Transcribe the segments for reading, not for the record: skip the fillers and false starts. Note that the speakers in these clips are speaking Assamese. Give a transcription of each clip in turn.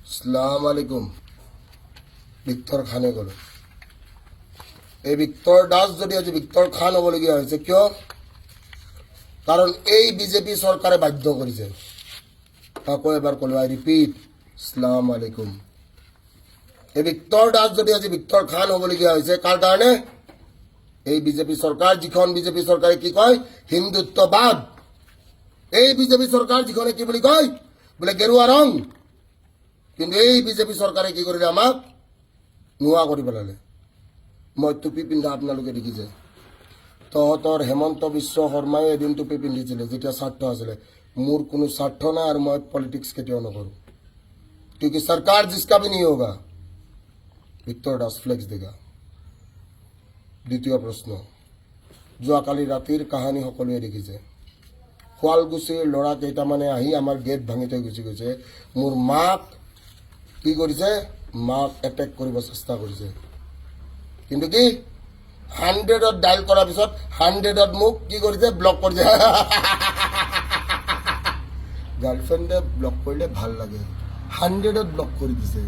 আসসালামু আলাইকুম। ভিক্টৰ খানে গ'ল। এই ভিক্টৰ দাস যদি আজি ভিক্টৰ খান হ'বলগীয়া হৈছে কিয়? কাৰণ এই বিজেপি চৰকাৰে বাধ্য কৰিছে। আকৌ এবাৰ ক'লো, আই ৰিপিট, আসসালামু আলাইকুম। এই ভিক্টৰ দাস যদি আজি ভিক্টৰ খান হ'বলগীয়া হৈছে কাৰ কাৰণে? এই বিজেপি চৰকাৰ, যিখন বিজেপি চৰকাৰে কি কয় হিন্দুত্ববাদ। এই বিজেপি চৰকাৰ যিখনে কি বুলি কয় বোলে গেৰুৱা ৰং। কিন্তু এই বিজেপি চৰকাৰে কি কৰিলে আমাক নোহোৱা কৰি পেলালে। মই টুপি পিন্ধা আপোনালোকে দেখিছে। তহঁতৰ হেমন্ত বিশ্ব শৰ্মাই এদিন টুপি পিন্ধিছিলে যেতিয়া স্বাৰ্থ আছিলে। মোৰ কোনো স্বাৰ্থ নাই আৰু মই পলিটিক্স কেতিয়াও নকৰোঁ। क्योंकि सरकार जिसका भी नहीं होगा ভিক্টৰ দাস ফ্লেক্স দেগা। দ্বিতীয় প্ৰশ্ন, যোৱাকালি ৰাতিৰ কাহানী সকলোৱে দেখিছে। শুৱালকুছিৰ ল'ৰা কেইটামানে আহি আমাৰ গেট ভাঙি থৈ গুচি গৈছে। মোৰ মাক কি কৰিছে? মাক এটেক কৰিব চেষ্টা কৰিছে। কিন্তু কি 100ত ডাইল কৰাৰ পিছত 100ত মোক কি কৰিছে? ব্লক কৰিছে। গাৰ্লফ্ৰেণ্ডে ব্লক কৰিলে ভাল লাগে। 100ত ব্লক কৰি দিছে।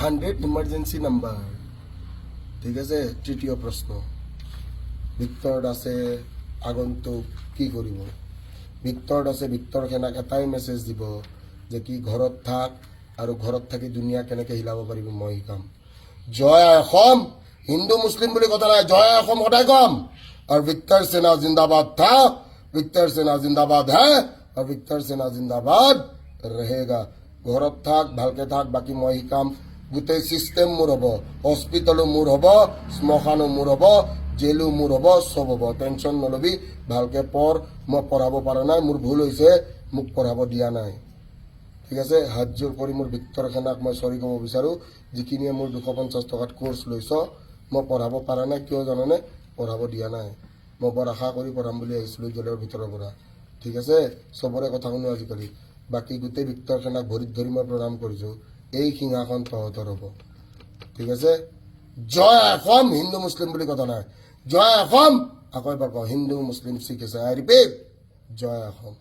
100 ইমাৰ্জেঞ্চি নাম্বাৰ। ঠিক আছে। তৃতীয় প্ৰশ্ন, ভিক্টৰ দাসে আগন্তুক কি কৰিব? ভিক্টৰ দাসে ভিক্টৰ খানক এটাই মেছেজ দিব যে কি ঘৰত থাক আৰু ঘৰত থাকি দুনিয়া কেনেকৈ হিলাব পাৰিব মই শিকাম। জয় অসম। হিন্দু মুছলিম বুলি কথা নাই, জয় অসম সদায় কম। আৰু ভিক্টৰ সেনা জিন্দাবাদ থা, ভিক্টৰ সেনা জিন্দাবাদ হে, আৰু ভিক্টৰ সেনা জিন্দাবাদ रहेगा। ঘৰত থাক, ভালকে থাক, বাকী মই শিকাম। গোটেই চিষ্টেম মোৰ হ'ব। হস্পিটেলো মোৰ হ'ব, শ্মশানো মোৰ হ'ব, জেলো মোৰ হ'ব, চব হ'ব। টেনশ্যন নলবি, ভালকে পঢ়। মই পঢ়াব পৰা নাই, মোৰ ভুল হৈছে, মোক পঢ়াব দিয়া নাই। ঠিক আছে। হাত জোৰ কৰি মোৰ ভিক্টৰ খানাক মই চৰি ক'ব বিচাৰোঁ। যিখিনিয়ে মোৰ 250 টকাত কোৰ্চ লৈছ, মই পঢ়াব পৰা নাই। কিয় জানানে? পঢ়াব দিয়া নাই। মই বৰ আশা কৰি পঢ়াম বুলি আহিছিলোঁ জেলৰ ভিতৰৰ পৰা। ঠিক আছে। চবৰে কথা শুনো আজিকালি। বাকী গোটেই ভিক্টৰ খানাক ভৰিত ধৰি মই প্ৰণাম কৰিছোঁ। এই সিংহাসন তহঁতৰ হ'ব। ঠিক আছে। জয় অসম। হিন্দু মুছলিম বুলি কথা নাই, জয় অসম। আকৌ এবাৰ কওঁ, হিন্দু মুছলিম শিখ আছে, আই ৰিপিট, জয় অসম।